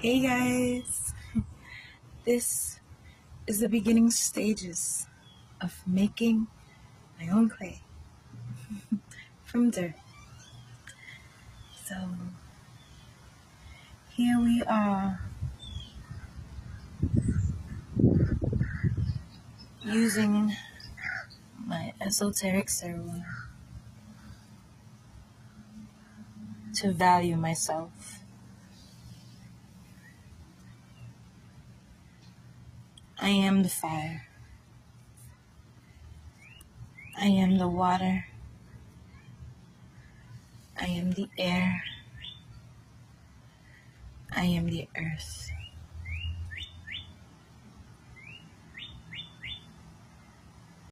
Hey guys, this is the beginning stages of making my own clay from dirt. So here we are using my esoteric ceremony to value myself. I am the fire. I am the water. I am the air. I am the earth.